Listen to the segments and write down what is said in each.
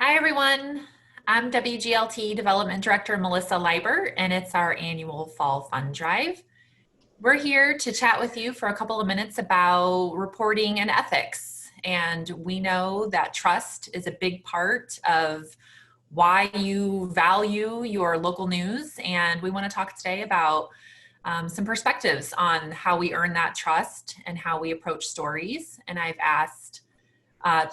Hi, everyone. I'm WGLT Development Director Melissa Leiber, and it's our annual Fall Fund Drive. We're here to chat with you for a couple of minutes about reporting and ethics. And we know that trust is a big part of why you value your local news. And we want to talk today about some perspectives on how we earn that trust and how we approach stories. And I've asked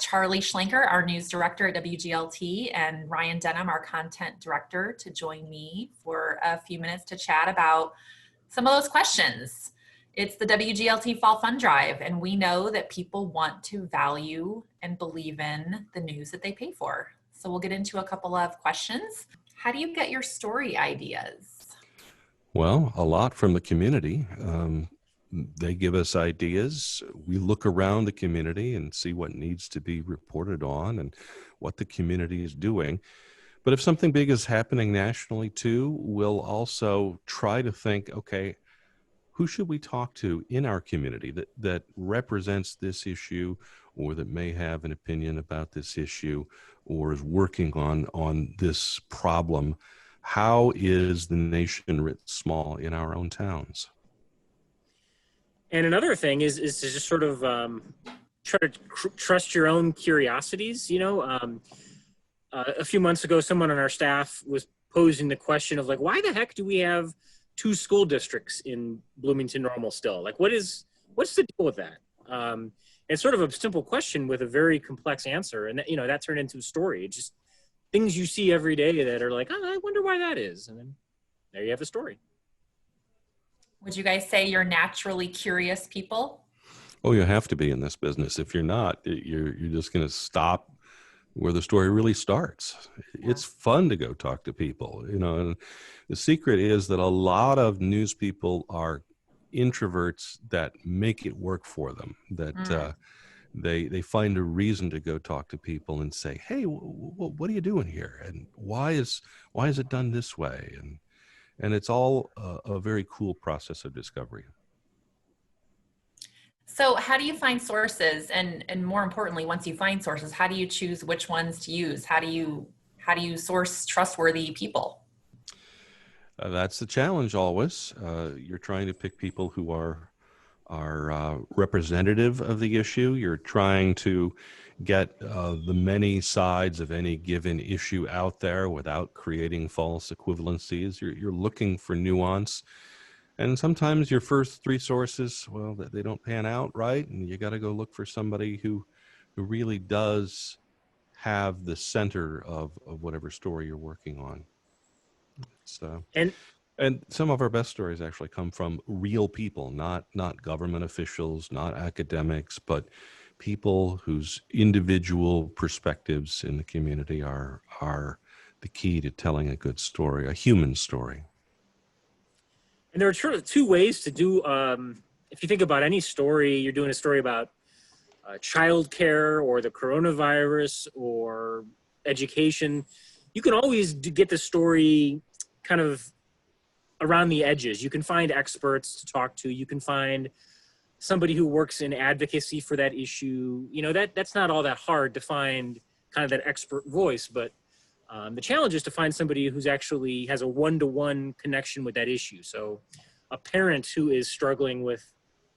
Charlie Schlenker, our news director at WGLT, and Ryan Denham, our content director, to join me for a few minutes to chat about some of those questions. It's the WGLT Fall Fund Drive, and we know that people want to value and believe in the news that they pay for. So we'll get into a couple of questions. How do you get your story ideas? Well, a lot from the community. They give us ideas. We look around the community and see what needs to be reported on and what the community is doing. But if something big is happening nationally too, we'll also try to think, okay, who should we talk to in our community that represents this issue or that may have an opinion about this issue or is working on this problem? How is the nation writ small in our own towns? And another thing is to just sort of try to trust your own curiosities. A few months ago, someone on our staff was posing the question of like, why the heck do we have two school districts in Bloomington Normal still? Like, what's the deal with that? It's sort of a simple question with a very complex answer, and that turned into a story. It's just things you see every day that are like, oh, I wonder why that is, and then there you have a story. Would you guys say you're naturally curious people? Oh, you have to be in this business. If you're not, you're just going to stop where the story really starts. Yeah. It's fun to go talk to people, and the secret is that a lot of news people are introverts that make it work for them, that they find a reason to go talk to people and say, hey, what are you doing here? And why is it done this way? And it's all a very cool process of discovery. So how do you find sources? And more importantly, once you find sources, how do you choose which ones to use? How do you source trustworthy people? That's the challenge always. You're trying to pick people who are representative of the issue. You're trying to get the many sides of any given issue out there without creating false equivalencies. You're looking for nuance. And sometimes your first three sources, well, they don't pan out right. And you got to go look for somebody who really does have the center of whatever story you're working on. And some of our best stories actually come from real people, not government officials, not academics, but people whose individual perspectives in the community are the key to telling a good story, a human story. And there are sort of two ways to do, if you think about any story, you're doing a story about childcare or the coronavirus or education, you can always get the story kind of around the edges. You can find experts to talk to. You can find somebody who works in advocacy for that issue. That's not all that hard to find kind of that expert voice, but the challenge is to find somebody who's actually has a one-to-one connection with that issue. So a parent who is struggling with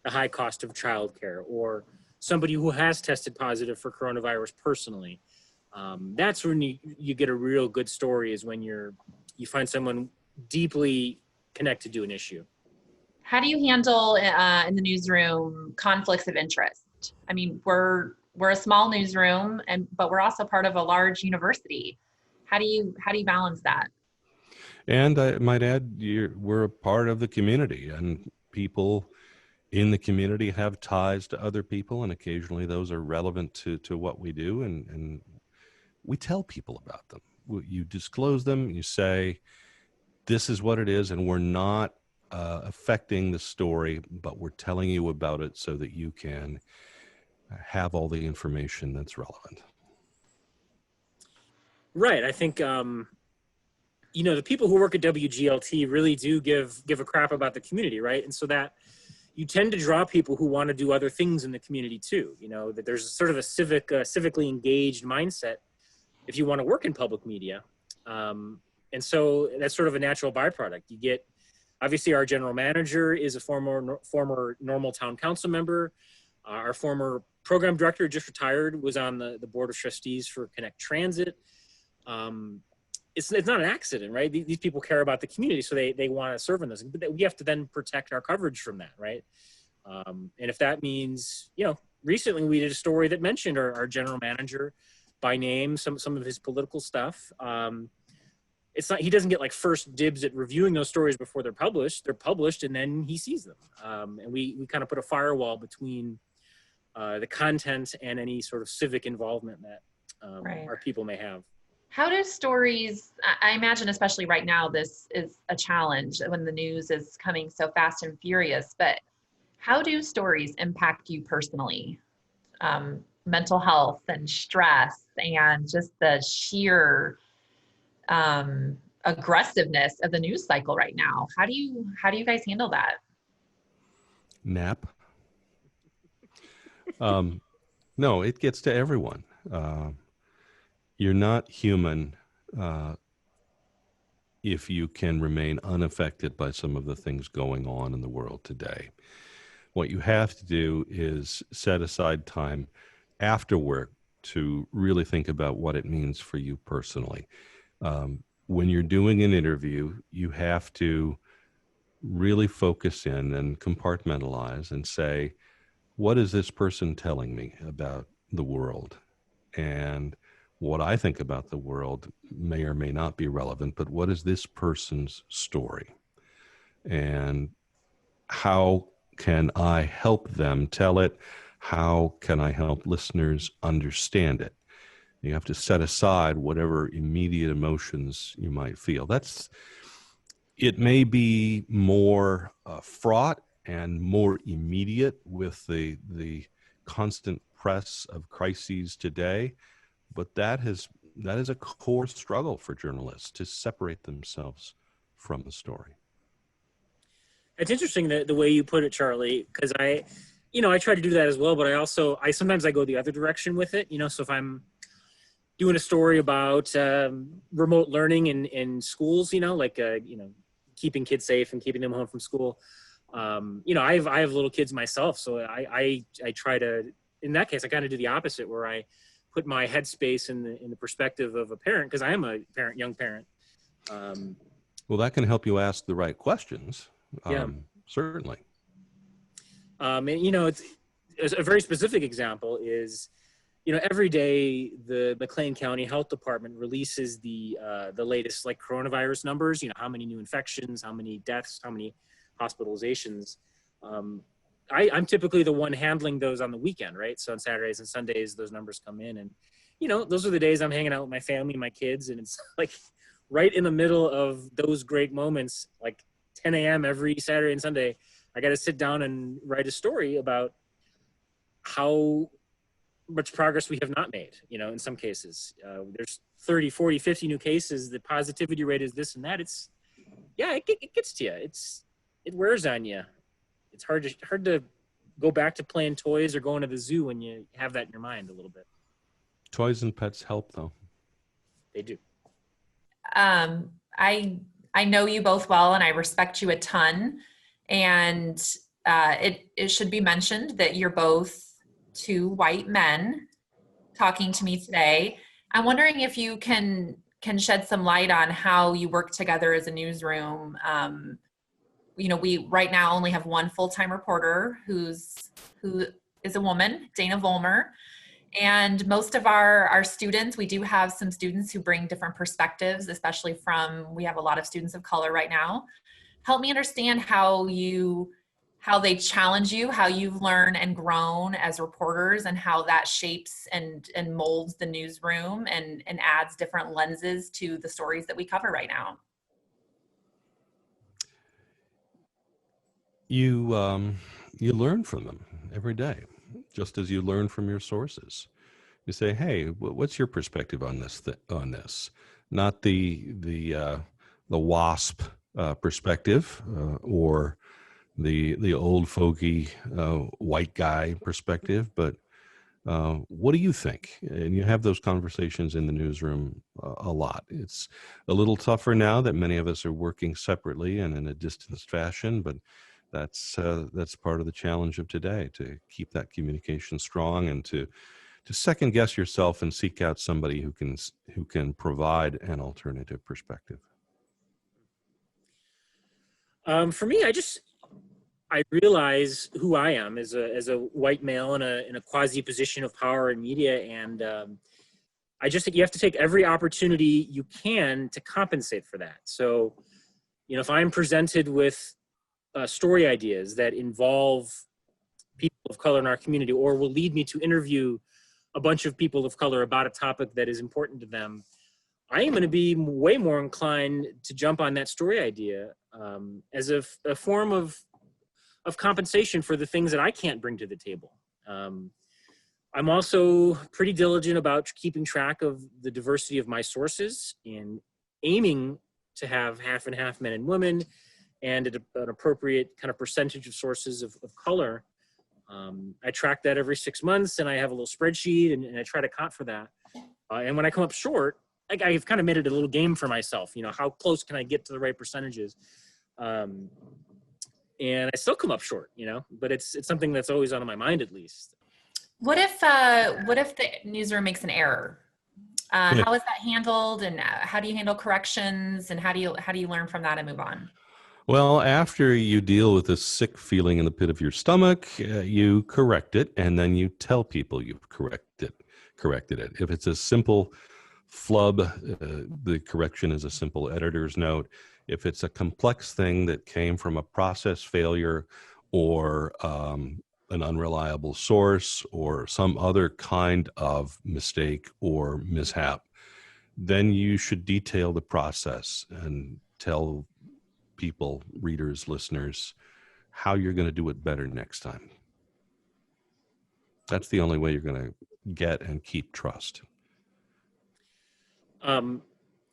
the high cost of childcare, or somebody who has tested positive for coronavirus personally. That's when you get a real good story, is when you find someone deeply connected to an issue. How do you handle in the newsroom conflicts of interest? I mean, we're a small newsroom, but we're also part of a large university. How do you balance that? And I might add, we're a part of the community, and people in the community have ties to other people, and occasionally those are relevant to what we do, and we tell people about them. You disclose them, you say, this is what it is, and we're not affecting the story, but we're telling you about it so that you can have all the information that's relevant. Right. I think, the people who work at WGLT really do give a crap about the community, right? And so that you tend to draw people who want to do other things in the community too. That there's sort of a civically engaged mindset if you want to work in public media. And so that's sort of a natural byproduct. You get, obviously our general manager is a former Normal Town Council member. Our former program director, just retired, was on the board of trustees for Connect Transit. It's not an accident, right? These people care about the community, so they want to serve in this. But we have to then protect our coverage from that, right? And if that means, recently we did a story that mentioned our general manager by name, some of his political stuff. It's not, he doesn't get like first dibs at reviewing those stories before they're published. They're published and then he sees them. And we kind of put a firewall between the content and any sort of civic involvement that our people may have. How do stories, I imagine especially right now, this is a challenge when the news is coming so fast and furious, but how do stories impact you personally? Mental health and stress and just the sheer aggressiveness of the news cycle right now. How do you guys handle that? Nap. No, it gets to everyone. You're not human if you can remain unaffected by some of the things going on in the world today. What you have to do is set aside time after work to really think about what it means for you personally. When you're doing an interview, you have to really focus in and compartmentalize and say, what is this person telling me about the world? And what I think about the world may or may not be relevant, but what is this person's story? And how can I help them tell it? How can I help listeners understand it? You have to set aside whatever immediate emotions you might feel. It may be more fraught and more immediate with the constant press of crises today, but that is a core struggle for journalists to separate themselves from the story. It's interesting that the way you put it, Charlie, because I try to do that as well, but I sometimes go the other direction with it. So if I'm doing a story about remote learning in schools, keeping kids safe and keeping them home from school. I have little kids myself, so I try to, in that case, I kind of do the opposite, where I put my headspace in the perspective of a parent, because I am a parent, young parent. Well, that can help you ask the right questions. Certainly. And it's a very specific example is, every day the McLean County Health Department releases the latest coronavirus numbers, how many new infections, how many deaths, how many hospitalizations. I'm typically the one handling those on the weekend, right? So on Saturdays and Sundays, those numbers come in, and those are the days I'm hanging out with my family, my kids, and it's right in the middle of those great moments, 10 a.m. every Saturday and Sunday, I got to sit down and write a story about how much progress we have not made, in some cases. There's 30, 40, 50 new cases. The positivity rate is this and that. It gets to you. It wears on you. It's hard to go back to playing toys or going to the zoo when you have that in your mind a little bit. Toys and pets help, though. They do. I know you both well, and I respect you a ton. And it should be mentioned that you're both two white men talking to me today. I'm wondering if you can shed some light on how you work together as a newsroom. We right now only have one full-time reporter who is a woman, Dana Vollmer. And most of our students, we do have some students who bring different perspectives, especially we have a lot of students of color right now. Help me understand how they challenge you, how you've learned and grown as reporters, and how that shapes and molds the newsroom and adds different lenses to the stories that we cover right now. You learn from them every day, just as you learn from your sources. You say, "Hey, what's your perspective on this? Not the WASP perspective or the old fogey white guy perspective, but What do you think? And you have those conversations in the newsroom a lot. It's a little tougher now that many of us are working separately and in a distanced fashion, but that's part of the challenge of today, to keep that communication strong and to second guess yourself and seek out somebody who can provide an alternative perspective. For me, I realize who I am as a white male in a quasi position of power in media, and I just think you have to take every opportunity you can to compensate for that. So, if I'm presented with story ideas that involve people of color in our community, or will lead me to interview a bunch of people of color about a topic that is important to them, I am going to be way more inclined to jump on that story idea as a form of compensation for the things that I can't bring to the table. I'm also pretty diligent about keeping track of the diversity of my sources and aiming to have half and half men and women, and an appropriate kind of percentage of sources of color. I track that every 6 months, and I have a little spreadsheet, and I try to account for that. And when I come up short, I've kind of made it a little game for myself. How close can I get to the right percentages? And I still come up short, but it's something that's always on my mind, at least. What if the newsroom makes an error? How is that handled, and how do you handle corrections, and how do you learn from that and move on? Well, after you deal with this sick feeling in the pit of your stomach, you correct it, and then you tell people you've corrected it. If it's a simple flub, the correction is a simple editor's note. If it's a complex thing that came from a process failure or an unreliable source or some other kind of mistake or mishap, then you should detail the process and tell people, readers, listeners, how you're going to do it better next time. That's the only way you're going to get and keep trust. And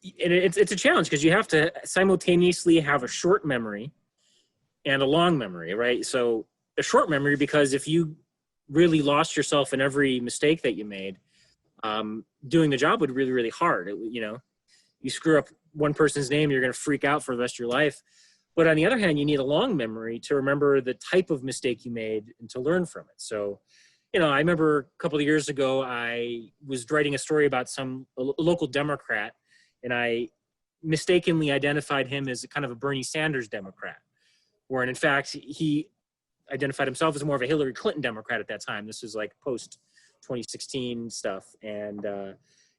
it's a challenge because you have to simultaneously have a short memory and a long memory, right? So a short memory, because if you really lost yourself in every mistake that you made, doing the job would be really, really hard. You screw up one person's name, you're going to freak out for the rest of your life. But on the other hand, you need a long memory to remember the type of mistake you made and to learn from it. So, I remember a couple of years ago, I was writing a story about a local Democrat, and I mistakenly identified him as kind of a Bernie Sanders Democrat, where in fact, he identified himself as more of a Hillary Clinton Democrat at that time. This was like post 2016 stuff. And,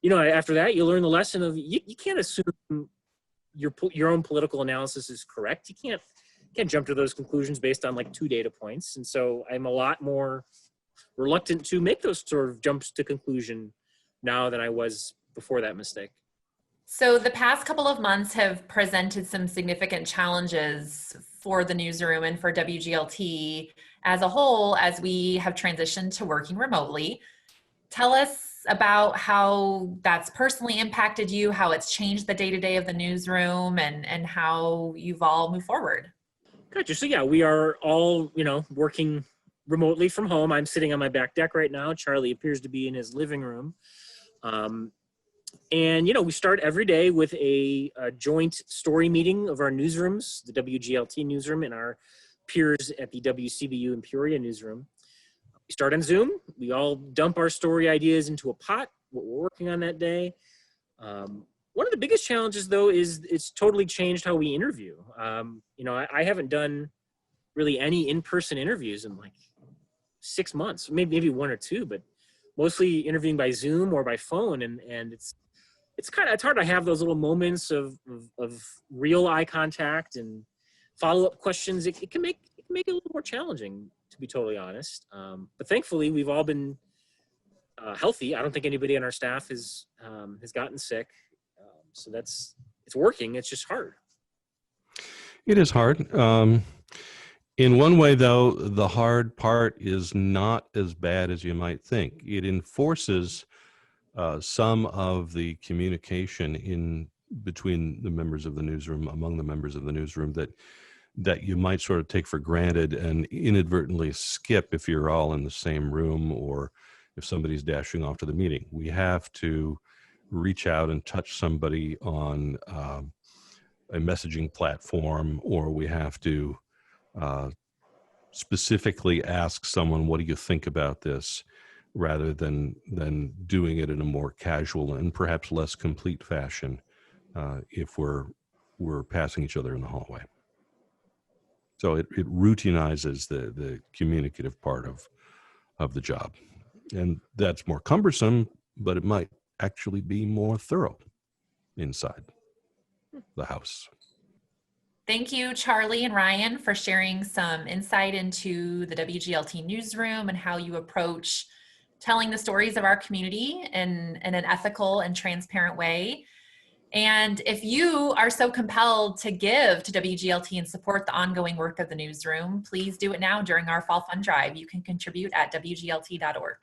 after that, you learn the lesson of you can't assume your own political analysis is correct. You can't jump to those conclusions based on like 2 data points. And so I'm a lot more reluctant to make those sort of jumps to conclusion now than I was before that mistake. So the past couple of months have presented some significant challenges for the newsroom and for WGLT as a whole, as we have transitioned to working remotely. Tell us about how that's personally impacted you, how it's changed the day-to-day of the newsroom, and how you've all moved forward. Gotcha. So yeah, we are all, working remotely from home. I'm sitting on my back deck right now. Charlie appears to be in his living room. And, we start every day with a joint story meeting of our newsrooms, the WGLT newsroom and our peers at the WCBU and Peoria newsroom. We start on Zoom. We all dump our story ideas into a pot, what we're working on that day. One of the biggest challenges, though, is it's totally changed how we interview. I haven't done really any in-person interviews in like 6 months, maybe 1 or 2, but mostly interviewing by Zoom or by phone. And it's hard to have those little moments of real eye contact and follow-up questions. It can make it a little more challenging, to be totally honest. But thankfully, we've all been healthy. I don't think anybody on our staff has gotten sick. So it's working. It's just hard. It is hard. In one way, though, the hard part is not as bad as you might think. It enforces some of the communication in between the members of the newsroom, among the members of the newsroom, that you might sort of take for granted and inadvertently skip if you're all in the same room or if somebody's dashing off to the meeting. We have to reach out and touch somebody on a messaging platform, or we have to specifically ask someone, what do you think about this, rather than doing it in a more casual and perhaps less complete fashion if we're passing each other in the hallway. So it routinizes the communicative part of the job. And that's more cumbersome, but it might actually be more thorough inside the house. Thank you, Charlie and Ryan, for sharing some insight into the WGLT Newsroom and how you approach telling the stories of our community in an ethical and transparent way. And if you are so compelled to give to WGLT and support the ongoing work of the newsroom, please do it now during our Fall Fund Drive. You can contribute at WGLT.org.